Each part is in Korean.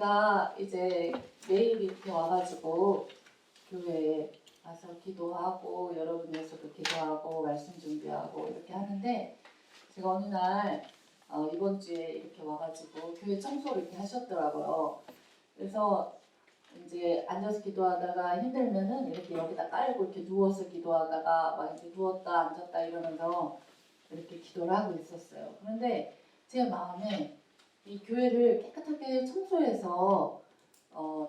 제가 이제 매일 이렇게 와가지고 교회에 와서 기도하고 여러분 위해서도 기도하고 말씀 준비하고 이렇게 하는데 제가 어느 날 이번 주에 이렇게 와가지고 교회 청소를 이렇게 하셨더라고요. 그래서 이제 앉아서 기도하다가 힘들면은 이렇게 여기다 깔고 이렇게 누워서 기도하다가 막 이제 누웠다 앉았다 이러면서 이렇게 기도를 하고 있었어요. 그런데 제 마음에 이 교회를 깨끗하게 청소해서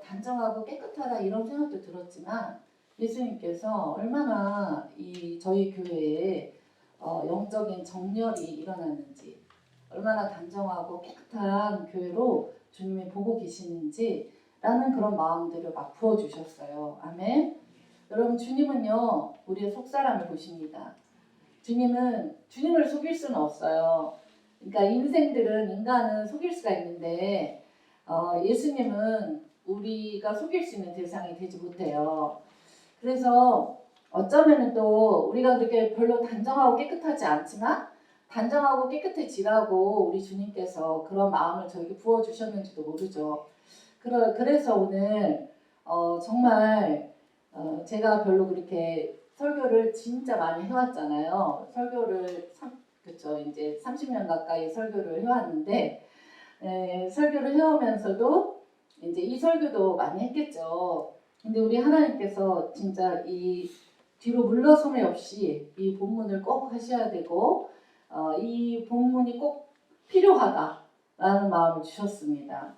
단정하고 깨끗하다 이런 생각도 들었지만 예수님께서 얼마나 이 저희 교회에 영적인 정렬이 일어났는지 얼마나 단정하고 깨끗한 교회로 주님이 보고 계시는지 라는 그런 마음들을 막 부어주셨어요. 아멘. 여러분 주님은요 우리의 속사람을 보십니다. 주님을 속일 수는 없어요. 그러니까 인간은 속일 수가 있는데 예수님은 우리가 속일 수 있는 대상이 되지 못해요. 그래서 어쩌면은 또 우리가 그렇게 별로 단정하고 깨끗하지 않지만 단정하고 깨끗해지라고 우리 주님께서 그런 마음을 저에게 부어주셨는지도 모르죠. 그래서 오늘 정말 제가 별로 그렇게 설교를 진짜 많이 해왔잖아요. 그쵸, 이제 30년 가까이 설교를 해왔는데 설교를 해오면서도 이제 이 설교도 많이 했겠죠. 근데 우리 하나님께서 진짜 이 뒤로 물러섬이 없이 이 본문을 꼭 하셔야 되고 이 본문이 꼭 필요하다라는 마음을 주셨습니다.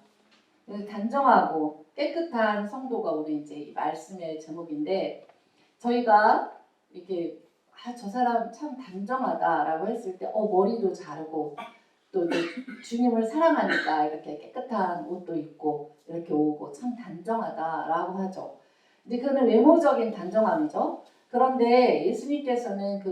단정하고 깨끗한 성도가 우리 이제 이 말씀의 제목인데 저희가 이렇게 저 사람 참 단정하다라고 했을 때 머리도 자르고 또 이제 주님을 사랑하니까 이렇게 깨끗한 옷도 입고 이렇게 오고 참 단정하다라고 하죠. 이제 그거는 외모적인 단정함이죠. 그런데 예수님께서는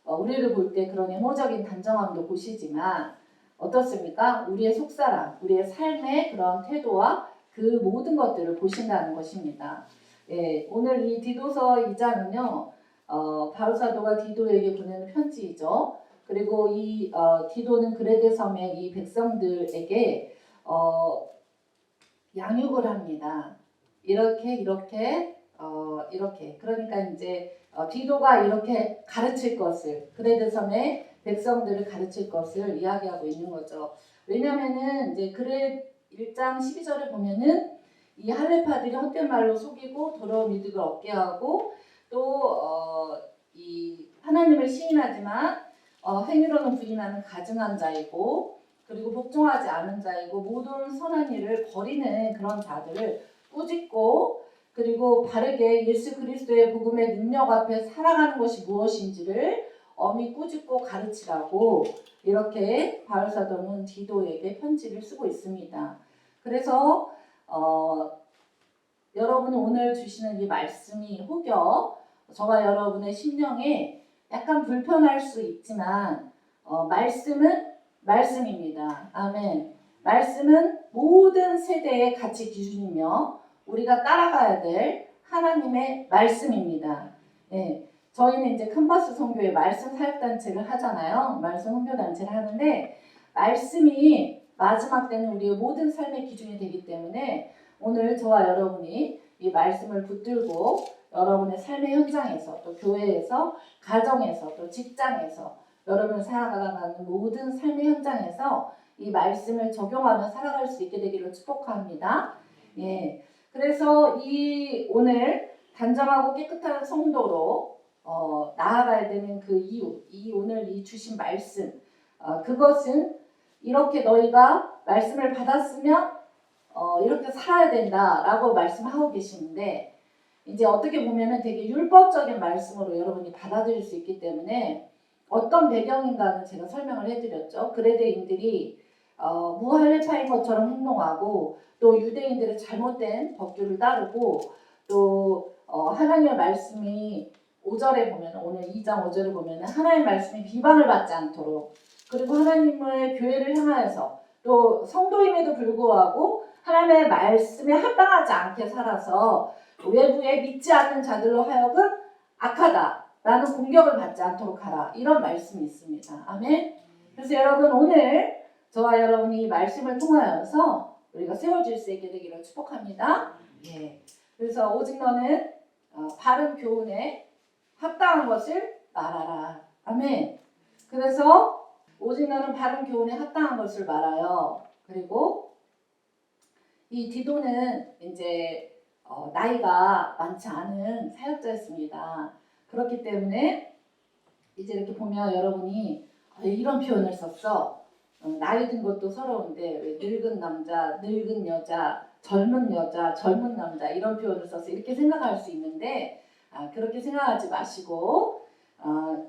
우리를 볼 때 그런 외모적인 단정함도 보시지만 어떻습니까? 우리의 속사람, 우리의 삶의 그런 태도와 그 모든 것들을 보신다는 것입니다. 예, 오늘 이 디도서 2장은요, 바울 사도가 디도에게 보내는 편지이죠. 그리고 이 디도는 그레데 섬의 이 백성들에게 양육을 합니다. 이렇게 그러니까 이제 디도가 이렇게 가르칠 것을 그레데 섬의 백성들을 가르칠 것을 이야기하고 있는 거죠. 왜냐하면은 이제 1장 12절에 보면은 이 할례파들이 헛된 말로 속이고 더러운 이득을 얻게 하고 또 이 하나님을 시인하지만 행위로는 부인하는 가증한 자이고 그리고 복종하지 않은 자이고 모든 선한 일을 버리는 그런 자들을 꾸짖고 그리고 바르게 예수 그리스도의 복음의 능력 앞에 살아가는 것이 무엇인지를 엄히 꾸짖고 가르치라고 이렇게 바울 사도는 디도에게 편지를 쓰고 있습니다. 그래서 여러분이 오늘 주시는 이 말씀이 혹여 저와 여러분의 심령에 약간 불편할 수 있지만 말씀은 말씀입니다. 아멘. 말씀은 모든 세대의 가치 기준이며 우리가 따라가야 될 하나님의 말씀입니다. 예, 저희는 이제 캔버스 선교의 말씀 사역단체를 하잖아요. 말씀 선교단체를 하는데 말씀이 마지막 때는 우리의 모든 삶의 기준이 되기 때문에 오늘 저와 여러분이 이 말씀을 붙들고 여러분의 삶의 현장에서 또 교회에서 가정에서 또 직장에서 여러분을 살아가는 모든 삶의 현장에서 이 말씀을 적용하며 살아갈 수 있게 되기를 축복합니다. 예, 그래서 오늘 단정하고 깨끗한 성도로 나아가야 되는 그 이유, 오늘 이 주신 말씀, 그것은 이렇게 너희가 말씀을 받았으면 이렇게 살아야 된다라고 말씀하고 계시는데 이제 어떻게 보면은 되게 율법적인 말씀으로 여러분이 받아들일 수 있기 때문에 어떤 배경인가는 제가 설명을 해드렸죠. 그레데인들이 무할례파인 것처럼 행동하고 또 유대인들의 잘못된 법규를 따르고 또 하나님의 말씀이 5절에 보면 오늘 2장 5절에 보면 하나님의 말씀이 비방을 받지 않도록 그리고 하나님의 교회를 향하여서 또 성도임에도 불구하고 하나님의 말씀에 합당하지 않게 살아서 외부에 믿지 않는 자들로 하여금 악하다라는 공격을 받지 않도록 하라. 이런 말씀이 있습니다. 아멘. 그래서 여러분 오늘 저와 여러분이 이 말씀을 통하여서 우리가 세워질 수 있게 되기를 축복합니다. 예. 그래서 오직 너는 바른 교훈에 합당한 것을 말하라. 아멘. 그래서 오직 너는 바른 교훈에 합당한 것을 말하여. 그리고 이 디도는 이제 나이가 많지 않은 사역자였습니다. 그렇기 때문에 이제 이렇게 보면 여러분이 이런 표현을 썼어. 나이 든 것도 서러운데 왜 늙은 남자, 늙은 여자, 젊은 여자, 젊은 남자 이런 표현을 써서 이렇게 생각할 수 있는데 그렇게 생각하지 마시고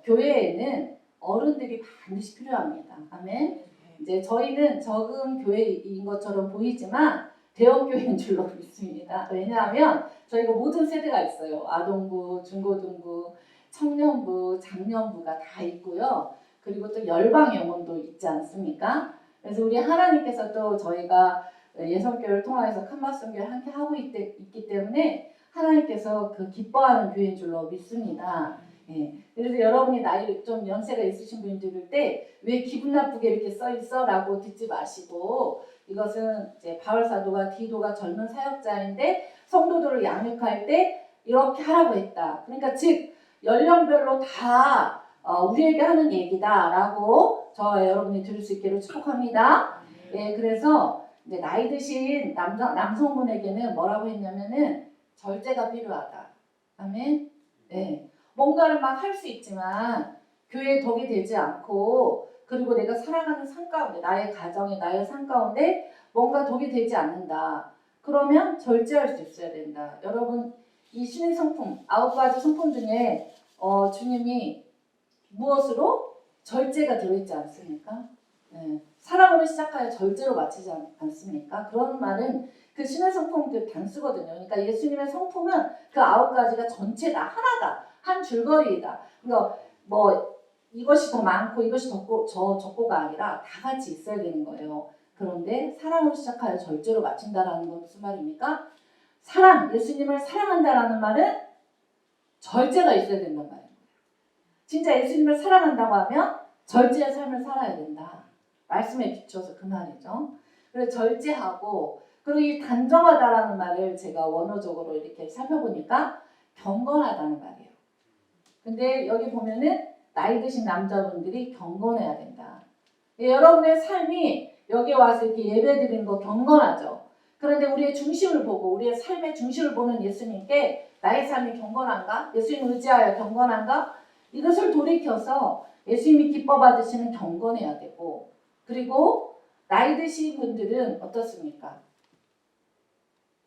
교회에는 어른들이 반드시 필요합니다. 아멘. 이제 저희는 적은 교회인 것처럼 보이지만 대형 교회인 줄로 믿습니다. 왜냐하면 저희가 모든 세대가 있어요. 아동부, 중고등부, 청년부, 장년부가 다 있고요. 그리고 또 열방 영혼도 있지 않습니까? 그래서 우리 하나님께서 또 저희가 예성교회를 통해서 칸마성교회를 함께 하고 있기 때문에 하나님께서 그 기뻐하는 교회인 줄로 믿습니다. 예. 그래서 여러분이 나이 좀 연세가 있으신 분이 들을 때 왜 기분 나쁘게 이렇게 써 있어? 라고 듣지 마시고 이것은 이제 바울 사도가 디도가 젊은 사역자인데 성도들을 양육할 때 이렇게 하라고 했다. 그러니까 즉 연령별로 다 우리에게 하는 얘기다라고 여러분이 들을 수 있기를 축복합니다. 예, 그래서 이제 나이 드신 남성분에게는 뭐라고 했냐면은 절제가 필요하다. 아멘. 예, 뭔가를 막 할 수 있지만 교회에 덕이 되지 않고 그리고 내가 살아가는 삶 가운데 나의 가정에 나의 삶 가운데 뭔가 덕이 되지 않는다. 그러면 절제할 수 있어야 된다. 여러분 이 신의 성품 9가지 성품 중에 주님이 무엇으로? 절제가 들어있지 않습니까? 네. 사랑으로 시작하여 절제로 마치지 않습니까? 그런 말은 그 신의 성품들 단수거든요. 그러니까 예수님의 성품은 그 9가지가 전체 다 하나다. 한 줄거리이다. 그러니까 뭐 이것이 더 많고 이것이 적고가 아니라 다 같이 있어야 되는 거예요. 그런데 사랑으로 시작하여 절제로 마친다라는 건 무슨 말입니까? 예수님을 사랑한다라는 말은 절제가 있어야 된단 말이에요. 진짜 예수님을 사랑한다고 하면 절제의 삶을 살아야 된다. 말씀에 비춰서 그 말이죠. 그래서 절제하고 그리고 이 단정하다라는 말을 제가 원어적으로 이렇게 살펴보니까 경건하다는 말이에요. 근데 여기 보면은 나이 드신 남자분들이 경건해야 된다. 여러분의 삶이 여기 와서 이렇게 예배드리는 거 경건하죠. 그런데 우리의 중심을 보고 우리의 삶의 중심을 보는 예수님께 나의 삶이 경건한가? 예수님 의지하여 경건한가? 이것을 돌이켜서 예수님이 기뻐 받으시는 경건해야 되고 그리고 나이 드신 분들은 어떻습니까?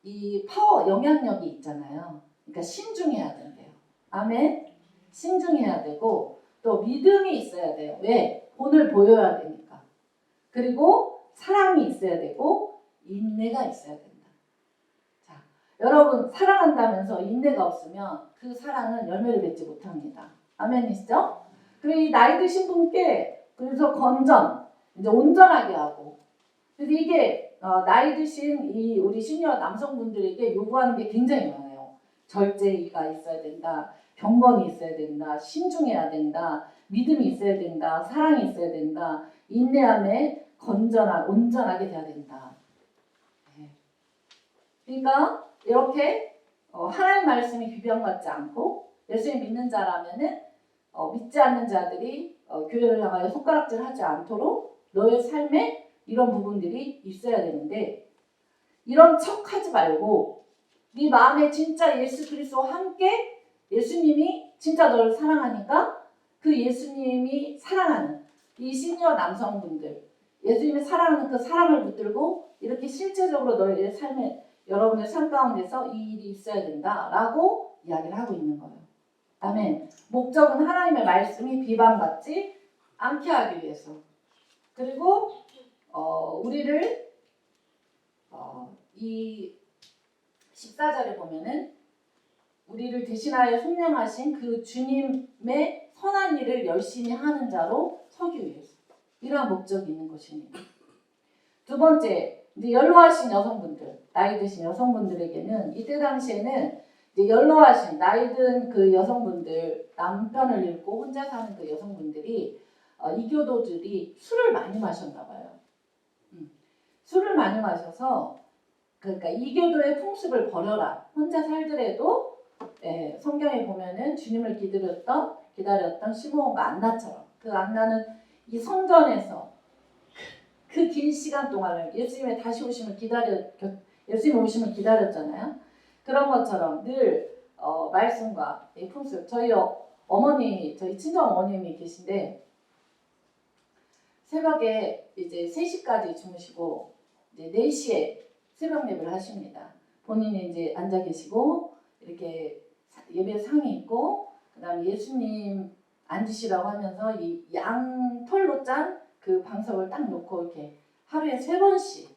이 파워, 영향력이 있잖아요. 그러니까 신중해야 된대요. 아멘? 신중해야 되고 또 믿음이 있어야 돼요. 왜? 본을 보여야 되니까. 그리고 사랑이 있어야 되고 인내가 있어야 된다. 자, 여러분 사랑한다면서 인내가 없으면 그 사랑은 열매를 맺지 못합니다. 아멘이시죠? 그리고 이 나이 드신 분께 그래서 이제 온전하게 하고 그래서 이게 나이 드신 이 우리 시니어 남성분들에게 요구하는 게 굉장히 많아요. 절제가 있어야 된다. 경건이 있어야 된다. 신중해야 된다. 믿음이 있어야 된다. 사랑이 있어야 된다. 인내함에 온전하게 돼야 된다. 네. 그러니까 이렇게 하나님 말씀이 비방받지 않고 예수님 믿는 자라면은 믿지 않는 자들이 교회를 향하여 손가락질하지 않도록 너의 삶에 이런 부분들이 있어야 되는데 이런 척하지 말고 네 마음에 진짜 예수 그리스도와 함께 예수님이 진짜 너를 사랑하니까 그 예수님이 사랑하는 이 시니어 남성분들 예수님이 사랑하는 그 사랑을 붙들고 이렇게 실제적으로 너의 삶에 여러분의 삶 가운데서 이 일이 있어야 된다라고 이야기를 하고 있는 거예요. 아멘. 목적은 하나님의 말씀이 비방받지 않게 하기 위해서 그리고 우리를 이 14절에 보면은 우리를 대신하여 속량하신 그 주님의 선한 일을 열심히 하는 자로 서기 위해서 이러한 목적이 있는 것입니다. 두 번째, 이제 연로하신 여성분들, 나이 드신 여성분들에게는 이때 당시에는 이제 연로하신 나이 든 그 여성분들, 남편을 잃고 혼자 사는 그 여성분들이 이교도들이 술을 많이 마셨나 봐요. 술을 많이 마셔서 그러니까 이교도의 풍습을 버려라. 혼자 살더라도 성경에 보면은 주님을 기다렸던 시므온과 안나처럼 그 안나는 이 성전에서 그 긴 시간 동안을 예수님의 다시 오심을 예수님 오심을 기다렸잖아요. 그런 것처럼 늘 말씀과 이 풍습. 저희 저희 친정 어머님이 계신데 새벽에 이제 3시까지 주무시고 이제 4시에 새벽 예배를 하십니다. 본인이 이제 앉아 계시고 이렇게 예배 상이 있고 그다음에 예수님 앉으시라고 하면서 이 양털로 짠 그 방석을 딱 놓고 이렇게 하루에 3번씩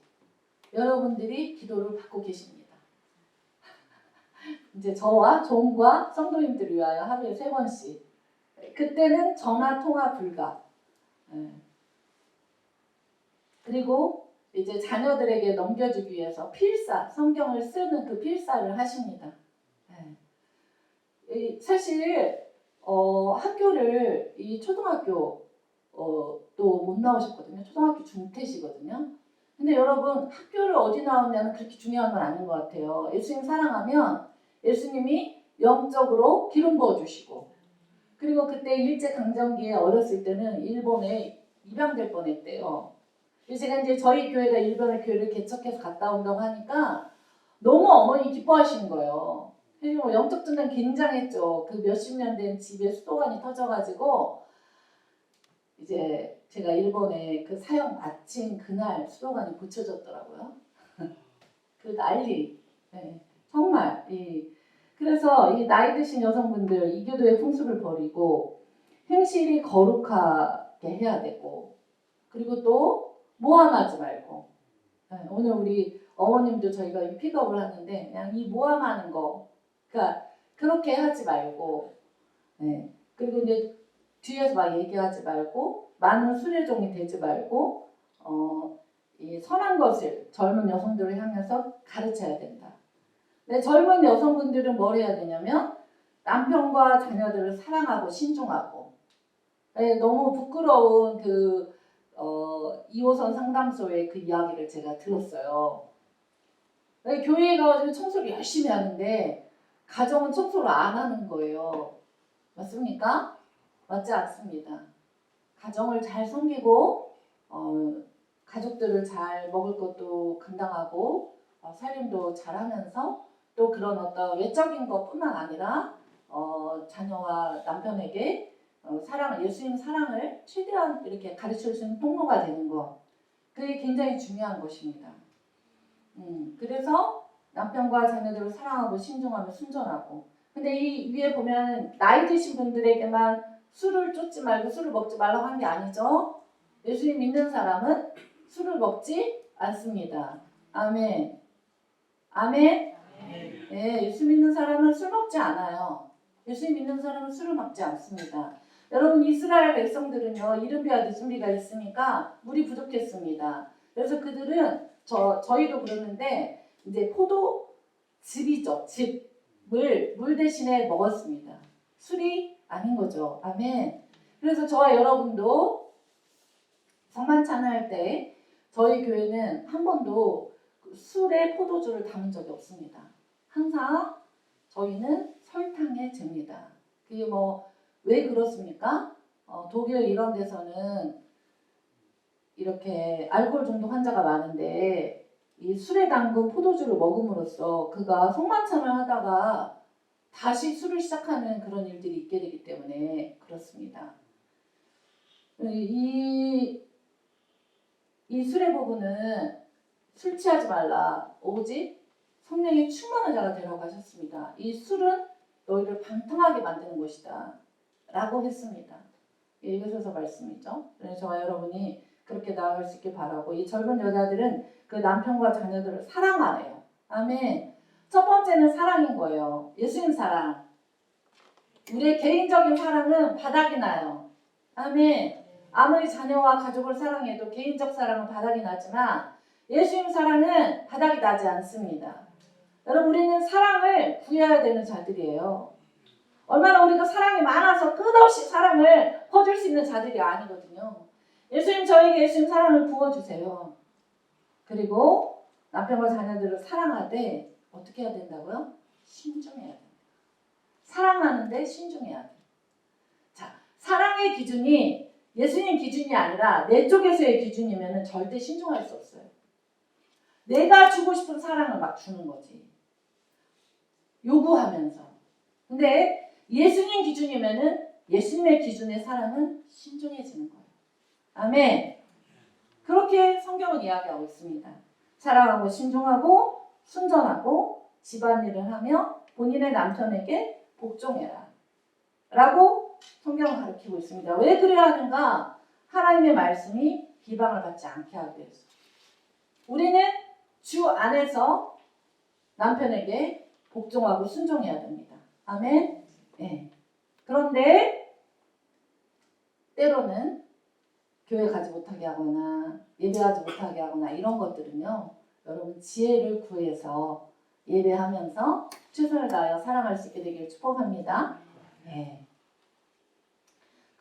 여러분들이 기도를 받고 계십니다. 이제 저와 종과 성도님들을 위하여 하루에 3번씩. 그때는 전화 통화 불가. 그리고 이제 자녀들에게 넘겨주기 위해서 필사, 성경을 쓰는 그 필사를 하십니다. 사실 학교를 이 초등학교 또 못 나오셨거든요. 초등학교 중퇴시거든요. 근데 여러분 학교를 어디 나왔냐는 그렇게 중요한 건 아닌 것 같아요. 예수님 사랑하면 예수님이 영적으로 기름 부어주시고 그리고 그때 일제강점기에 어렸을 때는 일본에 입양될 뻔했대요. 제가 이제 저희 교회가 일본의 교회를 개척해서 갔다 온다고 하니까 너무 어머니 기뻐하시는 거예요. 그래서 영적 전쟁 굉장했죠. 그 몇십 년 된 집에 수도관이 터져가지고 이제 제가 일본에 그 사형 마친 그날 수도관이 고쳐졌더라고요. 그 난리. 정말. 그래서 이 나이 드신 여성분들 이교도의 풍습을 버리고 행실이 거룩하게 해야 되고 그리고 또 모함하지 말고 오늘 우리 어머님도 저희가 픽업을 하는데 그냥 이 모함하는 거 그러니까 그렇게 하지 말고 그리고 이제 뒤에서 막 얘기하지 말고 많은 수레종이 되지 말고 이 선한 것을 젊은 여성들을 향해서 가르쳐야 된다. 네, 젊은 여성분들은 뭘 해야 되냐면 남편과 자녀들을 사랑하고 신중하고 너무 부끄러운 그 2호선 상담소의 그 이야기를 제가 들었어요. 교회에 가서 청소를 열심히 하는데 가정은 청소를 안 하는 거예요. 맞습니까? 맞지 않습니다. 가정을 잘 섬기고 가족들을 잘 먹을 것도 감당하고 살림도 잘하면서 또 그런 어떤 외적인 것뿐만 아니라 자녀와 남편에게 예수님 사랑을 최대한 이렇게 가르칠 수 있는 통로가 되는 것 그게 굉장히 중요한 것입니다. 그래서 남편과 자녀들을 사랑하고 신중하며 순전하고 근데 이 위에 보면 나이 드신 분들에게만 술을 쫓지 말고 술을 먹지 말라고 한 게 아니죠. 예수님 믿는 사람은 술을 먹지 않습니다. 아멘. 아멘. 예수 믿는 사람은 술 먹지 않아요. 예수 믿는 사람은 술을 먹지 않습니다. 여러분 이스라엘 백성들은요 이른비와 늦은비가 있으니까 물이 부족했습니다. 그래서 그들은 저희도 그러는데 이제 포도즙이죠. 물 대신에 먹었습니다. 술이 아닌 거죠. 아멘. 그래서 저와 여러분도 성만 찬양할 때 저희 교회는 한 번도 술에 포도주를 담은 적이 없습니다. 항상 저희는 설탕에 잽니다. 그게 왜 그렇습니까? 독일 이런 데서는 이렇게 알코올 중독 환자가 많은데 이 술에 담근 포도주를 먹음으로써 그가 성만찬을 하다가 다시 술을 시작하는 그런 일들이 있게 되기 때문에 그렇습니다. 이 술의 부분은 술 취하지 말라 오직 성령이 충만한 자가 되라고 하셨습니다. 이 술은 너희를 방탕하게 만드는 것이다 라고 했습니다. 예배소서 말씀이죠. 저와 여러분이 그렇게 나아갈 수 있길 바라고 이 젊은 여자들은 그 남편과 자녀들을 사랑하래요. 아멘. 첫 번째는 사랑인 거예요. 예수님 사랑. 우리의 개인적인 사랑은 바닥이 나요. 아멘. 아무리 자녀와 가족을 사랑해도 개인적 사랑은 바닥이 나지만 예수님 사랑은 바닥이 나지 않습니다. 여러분 우리는 사랑을 구해야 되는 자들이에요. 얼마나 우리가 사랑이 많아서 끝없이 사랑을 퍼줄 수 있는 자들이 아니거든요. 예수님 저에게 예수님 사랑을 부어주세요. 그리고 남편과 자녀들을 사랑하되 어떻게 해야 된다고요? 신중해야 됩니다. 사랑하는데 신중해야 돼요. 자, 사랑의 기준이 예수님 기준이 아니라 내 쪽에서의 기준이면 절대 신중할 수 없어요. 내가 주고 싶은 사랑을 막 주는 거지. 요구하면서. 근데 예수님 기준이면은 예수님의 기준의 사랑은 신중해지는 거예요. 아멘. 그렇게 성경은 이야기하고 있습니다. 사랑하고 신중하고 순전하고 집안일을 하며 본인의 남편에게 복종해라. 라고 성경은 가르치고 있습니다. 왜 그래야 하는가? 하나님의 말씀이 비방을 받지 않게 하기 위해서. 우리는 주 안에서 남편에게 복종하고 순종해야 됩니다. 아멘. 네. 그런데 때로는 교회 가지 못하게 하거나 예배하지 못하게 하거나 이런 것들은요. 여러분 지혜를 구해서 예배하면서 최선을 다하여 사랑할 수 있게 되기를 축복합니다. 네.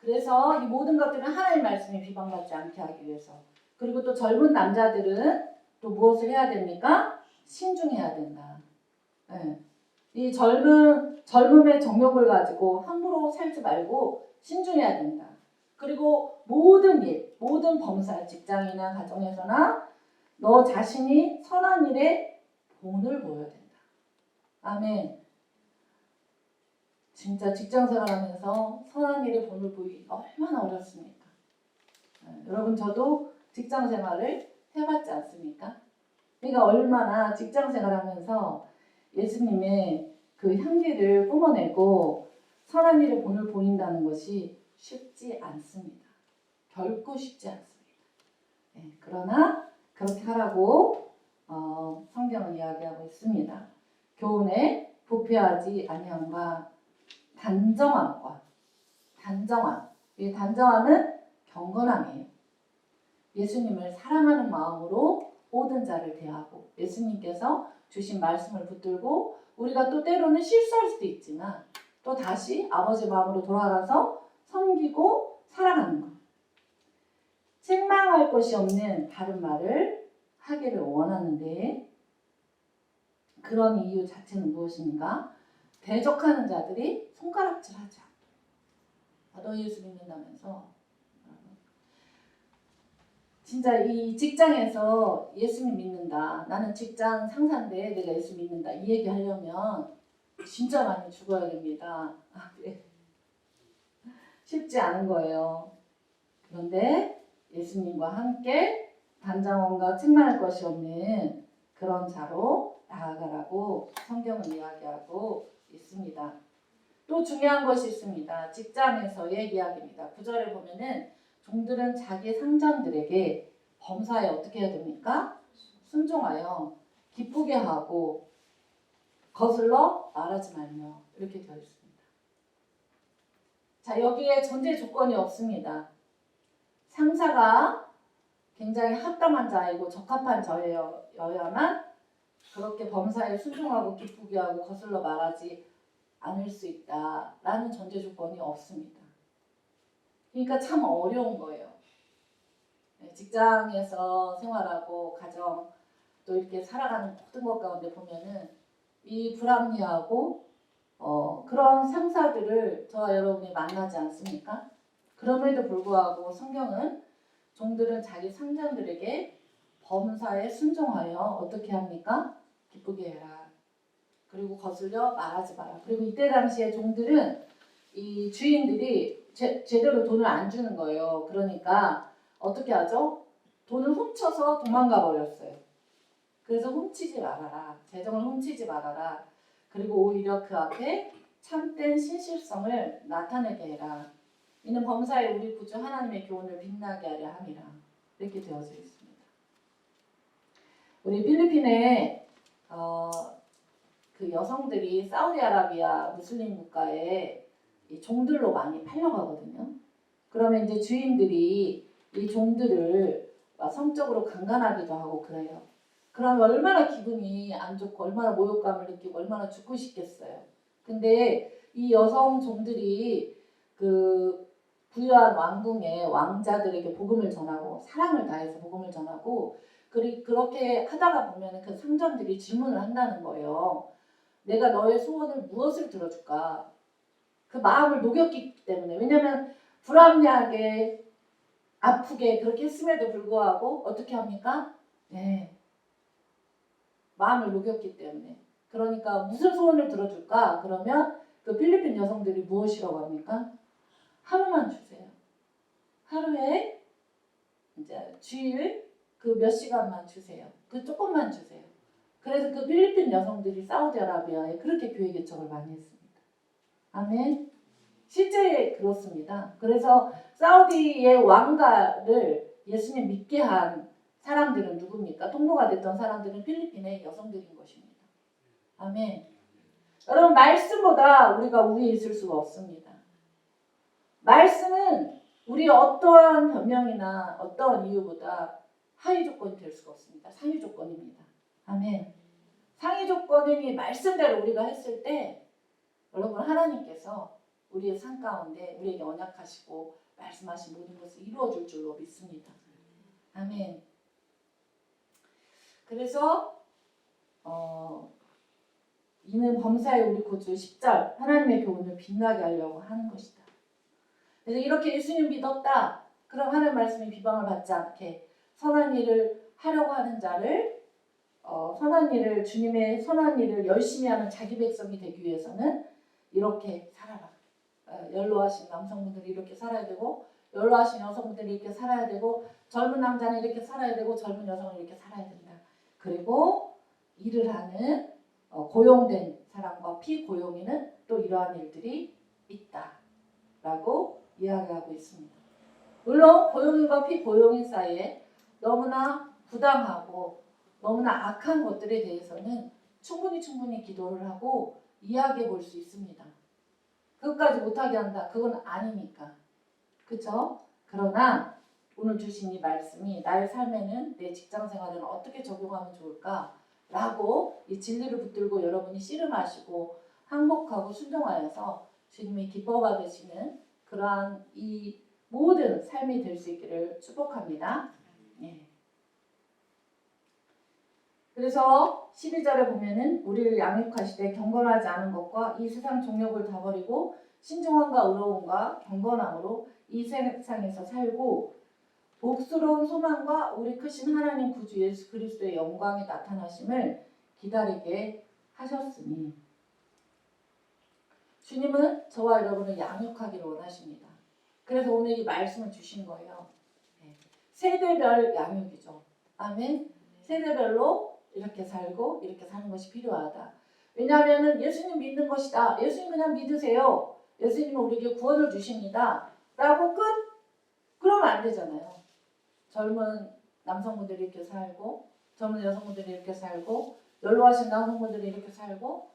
그래서 이 모든 것들은 하나님의 말씀이 비방받지 않게 하기 위해서. 그리고 또 젊은 남자들은 또 무엇을 해야 됩니까? 신중해야 된다. 네. 이 젊음의 정욕을 가지고 함부로 살지 말고 신중해야 된다. 그리고 모든 일, 모든 범사, 직장이나 가정에서나 너 자신이 선한 일에 본을 보여야 된다. 아멘. 진짜 직장생활하면서 선한 일에 본을 보이기가 얼마나 어렵습니까? 여러분 저도 직장생활을 해봤지 않습니까? 그러니까 얼마나 직장생활하면서 예수님의 그 향기를 뿜어내고 선한 일에 본을 보인다는 것이 쉽지 않습니다. 결코 쉽지 않습니다. 네, 그러나 그렇게 하라고 성경은 이야기하고 있습니다. 교훈에 부패하지 아니함과 단정함과 단정함. 이 단정함은 경건함이에요. 예수님을 사랑하는 마음으로 모든 자를 대하고 예수님께서 주신 말씀을 붙들고 우리가 또 때로는 실수할 수도 있지만 또 다시 아버지 마음으로 돌아가서 섬기고 살아가는 것. 책망할 것이 없는 바른 말을 하기를 원하는데 그런 이유 자체는 무엇인가? 대적하는 자들이 손가락질하죠. 너 예수 믿는다면서 진짜 이 직장에서 예수님 믿는다. 나는 직장 상사인데 내가 예수 믿는다. 이 얘기 하려면 진짜 많이 죽어야 됩니다. 쉽지 않은 거예요. 그런데 예수님과 함께 단장원과 책망할 것이 없는 그런 자로 나아가라고 성경은 이야기하고 있습니다. 또 중요한 것이 있습니다. 직장에서의 이야기입니다. 9절에 보면은 종들은 자기 상장들에게 범사에 어떻게 해야 됩니까? 순종하여 기쁘게 하고 거슬러 말하지 말며 이렇게 되어 있습니다. 자, 여기에 전제 조건이 없습니다. 상사가 굉장히 합당한 자이고 적합한 자여야만 그렇게 범사에 순종하고 기쁘게 하고 거슬러 말하지 않을 수 있다라는 전제 조건이 없습니다. 그러니까 참 어려운 거예요. 직장에서 생활하고 가정 또 이렇게 살아가는 모든 것 가운데 보면은 이 불합리하고 그런 상사들을 저와 여러분이 만나지 않습니까? 그럼에도 불구하고 성경은 종들은 자기 상장들에게 범사에 순종하여 어떻게 합니까? 기쁘게 해라. 그리고 거슬려 말하지 마라. 그리고 이때 당시에 종들은 이 주인들이 제대로 돈을 안 주는 거예요. 그러니까 어떻게 하죠? 돈을 훔쳐서 도망가 버렸어요. 그래서 훔치지 말아라. 재정을 훔치지 말아라. 그리고 오히려 그 앞에 참된 신실성을 나타내게 해라. 이는 범사에 우리 구주 하나님의 교훈을 빛나게 하려 함이라. 이렇게 되어져 있습니다. 우리 필리핀에 그 여성들이 사우디아라비아 무슬림 국가에 이 종들로 많이 팔려가거든요. 그러면 이제 주인들이 이 종들을 성적으로 강간하기도 하고 그래요. 그러면 얼마나 기분이 안 좋고 얼마나 모욕감을 느끼고 얼마나 죽고 싶겠어요. 근데 이 여성 종들이 그 부유한 왕궁의 왕자들에게 복음을 전하고 사랑을 다해서 복음을 전하고 그 그렇게 하다가 보면 그 상전들이 질문을 한다는 거예요. 내가 너의 소원을 무엇을 들어줄까? 그 마음을 녹였기 때문에. 왜냐하면 불합리하게 아프게 그렇게 했음에도 불구하고 어떻게 합니까? 네, 마음을 녹였기 때문에. 그러니까 무슨 소원을 들어줄까? 그러면 그 필리핀 여성들이 무엇이라고 합니까? 하루만 주세요. 하루에 이제 주일 그 몇 시간만 주세요. 그 조금만 주세요. 그래서 그 필리핀 여성들이 사우디아라비아에 그렇게 교회 개척을 많이 했습니다. 아멘. 실제 그렇습니다. 그래서 사우디의 왕가를 예수님 믿게 한 사람들은 누굽니까? 통로가 됐던 사람들은 필리핀의 여성들인 것입니다. 아멘. 여러분 말씀보다 우리가 우위에 있을 수가 없습니다. 말씀은 우리 어떠한 변명이나 어떠한 이유보다 하위 조건이 될 수가 없습니다. 상위 조건입니다. 아멘. 상위 조건이 말씀대로 우리가 했을 때 여러분 하나님께서 우리의 삶 가운데 우리에게 언약하시고 말씀하신 모든 것을 이루어 줄 줄로 믿습니다. 아멘. 그래서 이는 범사의 우리 구주 10절 하나님의 교훈을 빛나게 하려고 하는 것이다. 그래서 이렇게 예수님 믿었다. 그럼 하나님 말씀이 비방을 받지 않게 선한 일을 하려고 하는 자를 선한 일을 주님의 선한 일을 열심히 하는 자기 백성이 되기 위해서는 이렇게 살아라. 연로하신 남성분들이 이렇게 살아야 되고 연로하신 여성분들이 이렇게 살아야 되고 젊은 남자는 이렇게 살아야 되고 젊은 여성은 이렇게 살아야 된다. 그리고 일을 하는 고용된 사람과 피고용인은 또 이러한 일들이 있다라고 이야기하고 있습니다. 물론 고용인과 피고용인 사이에 너무나 부당하고 너무나 악한 것들에 대해서는 충분히 기도를 하고 이야기해 볼 수 있습니다. 그것까지 못하게 한다. 그건 아니니까. 그렇죠? 그러나 오늘 주신 이 말씀이 나의 삶에는 내 직장 생활에는 어떻게 적용하면 좋을까? 라고 이 진리를 붙들고 여러분이 씨름하시고 항복하고 순종하여서 주님이 기뻐 받으시는 그러한 이 모든 삶이 될 수 있기를 축복합니다. 예. 그래서 12절에 보면은 우리를 양육하시되 경건하지 않은 것과 이 세상 종욕을 다 버리고 신중함과 의로움과 경건함으로 이 세상에서 살고 복스러운 소망과 우리 크신 하나님 구주 예수 그리스도의 영광이 나타나심을 기다리게 하셨으니 주님은 저와 여러분을 양육하기를 원하십니다. 그래서 오늘 이 말씀을 주신 거예요. 세대별 양육이죠. 아멘. 세대별로 이렇게 살고 이렇게 사는 것이 필요하다. 왜냐하면 예수님 믿는 것이다. 예수님 그냥 믿으세요. 예수님은 우리에게 구원을 주십니다. 라고 끝? 그러면 안 되잖아요. 젊은 남성분들이 이렇게 살고 젊은 여성분들이 이렇게 살고 연로하신 남성분들이 이렇게 살고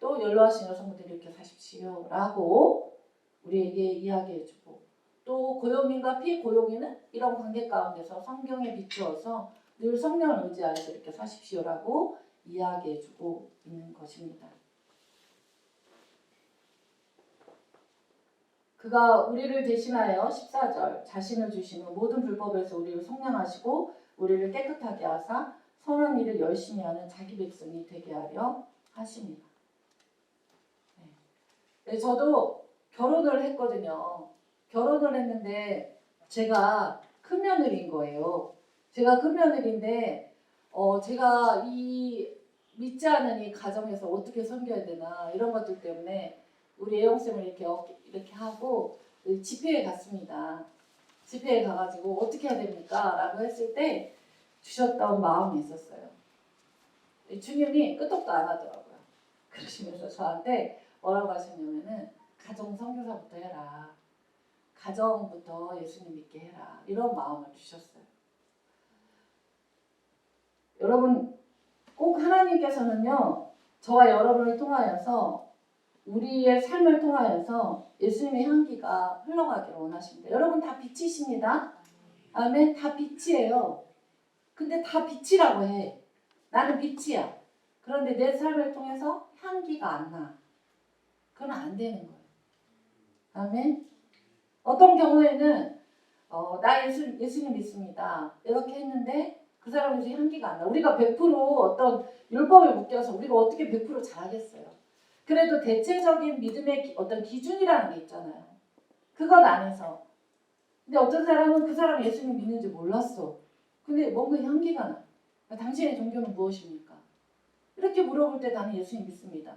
또 연로하신 여성분들이 이렇게 사십시오. 라고 우리에게 이야기해주고 또 고용인과 피고용인은 이런 관계 가운데서 성경에 비추어서 늘 성령을 의지하여서 이렇게 사십시오라고 이야기해주고 있는 것입니다. 그가 우리를 대신하여 14절 자신을 주시는 모든 불법에서 우리를 속량하시고 우리를 깨끗하게 하사 선한 일을 열심히 하는 자기 백성이 되게 하려 하십니다. 네, 저도 결혼을 했거든요. 결혼을 했는데 제가 큰며느리인 거예요. 제가 큰며느리인데 제가 이 믿지 않는 이 가정에서 어떻게 섬겨야 되나 이런 것들 때문에 우리 애영쌤을 이렇게 하고 집회에 갔습니다. 집회에 가가지고 어떻게 해야 됩니까? 라고 했을 때 주셨던 마음이 있었어요. 주님이 끄떡도 안 하더라고요. 그러시면서 저한테 뭐라고 하셨냐면은 가정 선교사부터 해라. 가정부터 예수님 믿게 해라. 이런 마음을 주셨어요. 여러분 꼭 하나님께서는요. 저와 여러분을 통하여서 우리의 삶을 통하여서 예수님의 향기가 흘러가기를 원하십니다. 여러분 다 빛이십니다. 아멘. 다 빛이에요. 근데 다 빛이라고 해. 나는 빛이야. 그런데 내 삶을 통해서 향기가 안 나. 그건 안 되는 거예요. 아멘. 어떤 경우에는 나 예수님 믿습니다. 이렇게 했는데 그 사람에서 향기가 안 나. 우리가 100% 어떤 율법에 묶여서 우리가 어떻게 100% 잘하겠어요. 그래도 대체적인 믿음의 어떤 기준이라는 게 있잖아요. 그것 안에서. 근데 어떤 사람은 그 사람 예수님 믿는지 몰랐어. 근데 뭔가 향기가 나. 당신의 종교는 무엇입니까? 이렇게 물어볼 때 나는 예수님 믿습니다.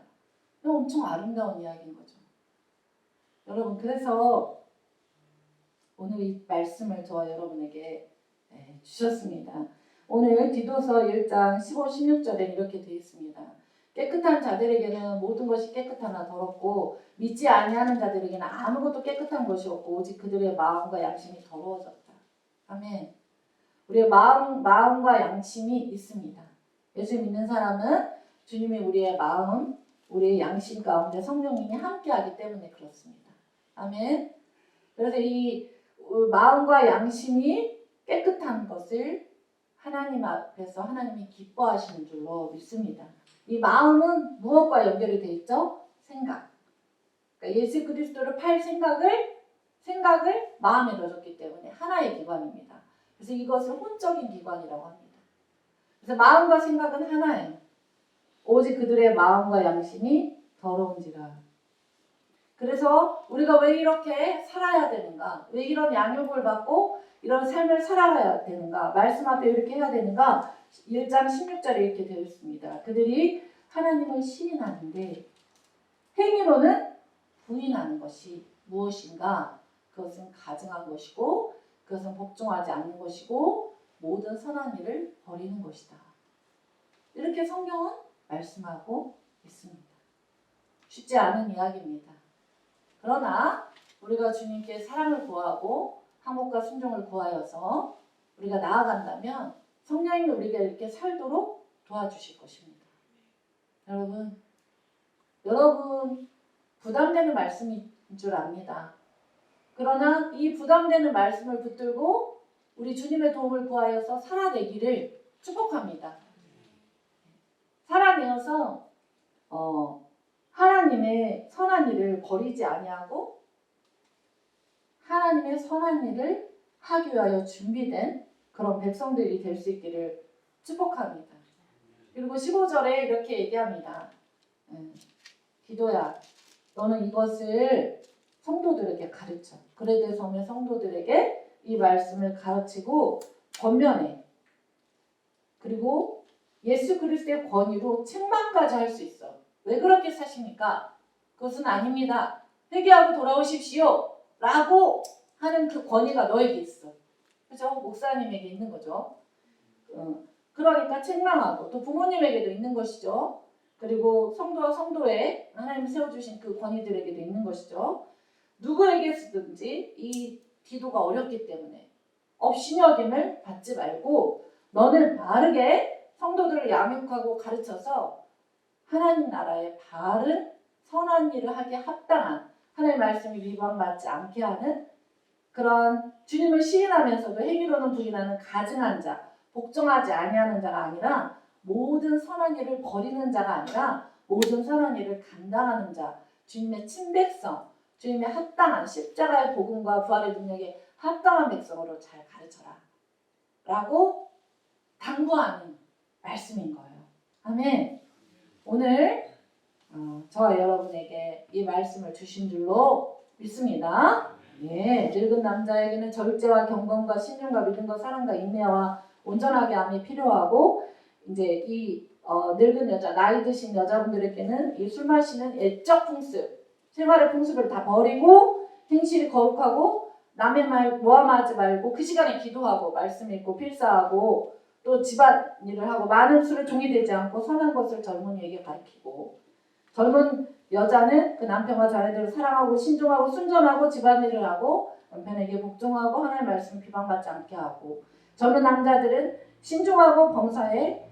이거 엄청 아름다운 이야기인 거죠. 여러분, 그래서 오늘 이 말씀을 저와 여러분에게 주셨습니다. 오늘 디도서 1장 15, 16절에 이렇게 되어 있습니다. 깨끗한 자들에게는 모든 것이 깨끗하나 더럽고 믿지 아니하는 자들에게는 아무것도 깨끗한 것이 없고 오직 그들의 마음과 양심이 더러워졌다. 아멘. 우리의 마음과 양심이 있습니다. 예수 믿는 사람은 주님이 우리의 마음, 우리의 양심 가운데 성령님이 함께하기 때문에 그렇습니다. 아멘. 그래서 이 마음과 양심이 깨끗한 것을 하나님 앞에서 하나님이 기뻐하시는 줄로 믿습니다. 이 마음은 무엇과 연결이 되어 있죠? 생각. 그러니까 예수 그리스도를 팔 생각을 마음에 넣어줬기 때문에 하나의 기관입니다. 그래서 이것을 혼적인 기관이라고 합니다. 그래서 마음과 생각은 하나예요. 오직 그들의 마음과 양심이 더러운지라. 그래서 우리가 왜 이렇게 살아야 되는가? 왜 이런 양육을 받고 이런 삶을 살아가야 되는가? 말씀 앞에 이렇게 해야 되는가? 1장 16절에 이렇게 되어 있습니다. 그들이 하나님을 시인하는데 행위로는 부인하는 것이 무엇인가? 그것은 가증한 것이고 그것은 복종하지 않는 것이고 모든 선한 일을 버리는 것이다. 이렇게 성경은 말씀하고 있습니다. 쉽지 않은 이야기입니다. 그러나 우리가 주님께 사랑을 구하고 항복과 순종을 구하여서 우리가 나아간다면 성령님이 우리가 이렇게 살도록 도와주실 것입니다. 여러분 부담되는 말씀인 줄 압니다. 그러나 이 부담되는 말씀을 붙들고 우리 주님의 도움을 구하여서 살아내기를 축복합니다. 살아내어서 하나님의 선한 일을 버리지 아니하고 하나님의 선한 일을 하기 위하여 준비된 그런 백성들이 될 수 있기를 축복합니다. 그리고 15절에 이렇게 얘기합니다. 기도야, 너는 이것을 성도들에게 가르쳐. 그레데 성의 성도들에게 이 말씀을 가르치고 권면해. 그리고 예수 그리스도의 권위로 책망까지 할 수 있어. 왜 그렇게 사십니까? 그것은 아닙니다. 회개하고 돌아오십시오. 라고 하는 그 권위가 너에게 있어. 그죠? 목사님에게 있는 거죠. 그러니까 책망하고 또 부모님에게도 있는 것이죠. 그리고 성도와 성도에 하나님이 세워주신 그 권위들에게도 있는 것이죠. 누구에게든지 이 기도가 어렵기 때문에 업신여김을 받지 말고 너는 바르게 성도들을 양육하고 가르쳐서 하나님 나라의 바른 선한 일을 하기에 합당한 하나님의 말씀이 위반받지 않게 하는 그런 주님을 시인하면서도 행위로는 부인하는 가증한 자, 복종하지 아니하는 자가 아니라 모든 선한 일을 버리는 자가 아니라 모든 선한 일을 감당하는 자, 주님의 친백성, 주님의 합당한 십자가의 복음과 부활의 능력에 합당한 백성으로 잘 가르쳐라 라고 당부하는 말씀인 거예요. 아멘. 오늘 저와 여러분에게 이 말씀을 주신 줄로 믿습니다. 예, 늙은 남자에게는 절제와 경건과 신념과 믿음과 사랑과 인내와 온전하게 함이 필요하고 이제 이 늙은 여자, 나이 드신 여자분들에게는 이 술 마시는 애적 풍습, 생활의 풍습을 다 버리고 행실이 거룩하고 남의 말 모함하지 말고 그 시간에 기도하고 말씀 읽고 필사하고 또 집안일을 하고 많은 술에 종이 되지 않고 선한 것을 젊은이에게 가르치고 젊은 여자는 그 남편과 자녀들을 사랑하고 신중하고 순전하고 집안일을 하고 남편에게 복종하고 하나님의 말씀을 비방받지 않게 하고 젊은 남자들은 신중하고 범사에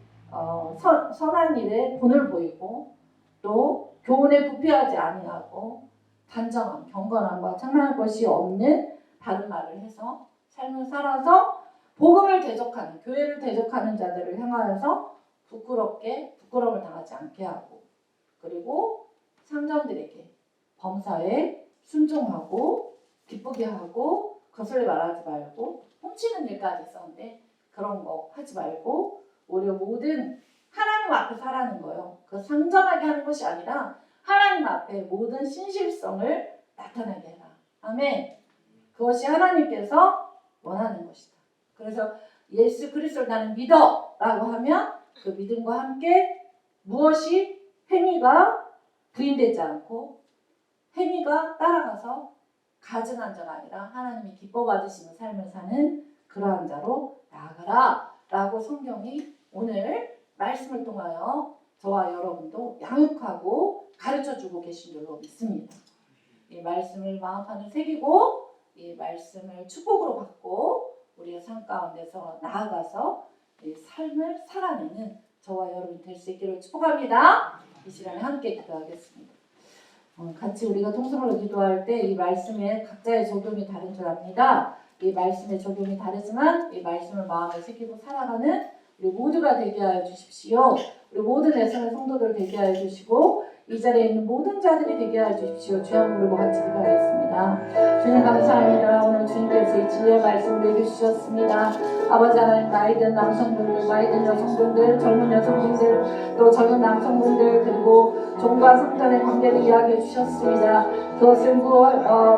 선한 일에 본을 보이고 또 교훈에 부패하지 아니하고 단정함, 경건함과 장난할 것이 없는 바른 말을 해서 삶을 살아서 복음을 대적하는, 교회를 대적하는 자들을 향하여서 부끄러움을 당하지 않게 하고 그리고 상전들에게 범사에 순종하고 기쁘게 하고 거슬려 말하지 말고 훔치는 일까지 있었는데 그런 거 하지 말고 오히려 모든 하나님 앞에 살아는 거예요. 그 상전하게 하는 것이 아니라 하나님 앞에 모든 신실성을 나타나게 해라. 아멘. 그것이 하나님께서 원하는 것이다. 그래서 예수 그리스도를 나는 믿어 라고 하면 그 믿음과 함께 무엇이 행위가 부인되지 않고 행위가 따라가서 가증한 자가 아니라 하나님이 기뻐 받으시는 삶을 사는 그러한 자로 나아가라 라고 성경이 오늘 말씀을 통하여 저와 여러분도 양육하고 가르쳐주고 계신 줄로 믿습니다. 이 말씀을 마음판에 새기고 이 말씀을 축복으로 받고 우리의 삶 가운데서 나아가서 이 삶을 살아내는 저와 여러분이 될 수 있기를 축복합니다. 이 시간에 함께 기도하겠습니다. 같이 우리가 통성으로 기도할 때 이 말씀에 각자의 적용이 다른 줄 압니다. 이 말씀의 적용이 다르지만 이 말씀을 마음에 새기고 살아가는 우리 모두가 되게 하여 주십시오. 우리 모든 애선의 성도들 되게 하여 주시고 이 자리에 있는 모든 자들이 되게 하여 주십시오. 주여 부르고 같이 기도하겠습니다. 주님 감사합니다. 오늘 주님께서 이 진리의 말씀을 내주셨습니다. 아버지 하나님, 나이든 남성분들, 나이든 여성분들, 젊은 여성분들, 또 젊은 남성분들, 그리고 종과 성전의 관계를 이야기해 주셨습니다. 그것은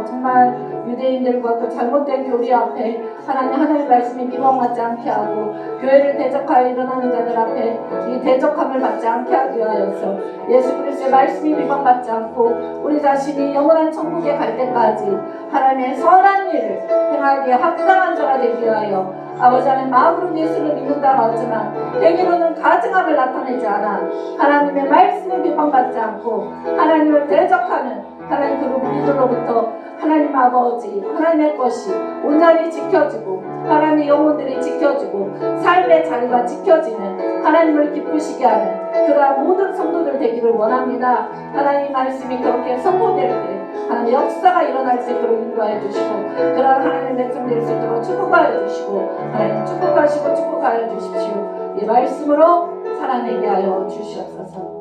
정말 유대인들과 그 잘못된 교리 앞에 하나님의 말씀이 미혹하지 않게 하고 교회를 대적하여 일어나는 자들 앞에 이 대적함을 받지 않게 하기 위하여서 예수 그리스도의 말씀이 미혹받지 않고 우리 자신이 영원한 천국에 갈 때까지 하나님의 선한 일을 행하기에 합당한 자가 되기 위하여 아버지 하나님, 마음으로 예수를 믿는다고 하지만 행위로는 가증함을 나타내지 않아 하나님의 말씀에 비판받지 않고 하나님을 대적하는 하나님 그 우리들로부터 하나님 아버지 하나님의 것이 온전히 지켜지고 하나님의 영혼들이 지켜지고 삶의 자리가 지켜지는 하나님을 기쁘시게 하는 그러한 모든 성도들 되기를 원합니다. 하나님 말씀이 그렇게 선포될 때 하나님의 역사가 일어날 수 있도록 인도하여 주시고 그러한 하나님의 백성 될 수 있도록 축복하여 주시고 하나님 축복하시고 축복하여 주십시오. 이 말씀으로 살아내게 하여 주시옵소서.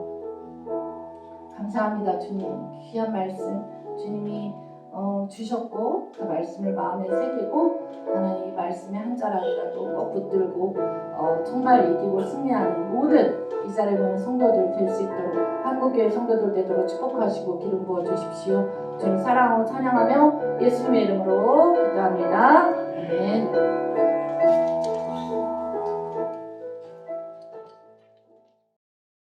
감사합니다. 주님, 귀한 말씀 주님이 주셨고 그 말씀을 마음에 새기고 하나님 이 말씀의 한 자락이라도 꼭 붙들고 정말 이기고 승리하는 모든 이 자리에 모인 성도들 될 수 있도록 한국교회 성도들 되도록 축복하시고 기름 부어 주십시오. 주님 사랑하고 찬양하며 예수님의 이름으로 기도합니다. 아멘.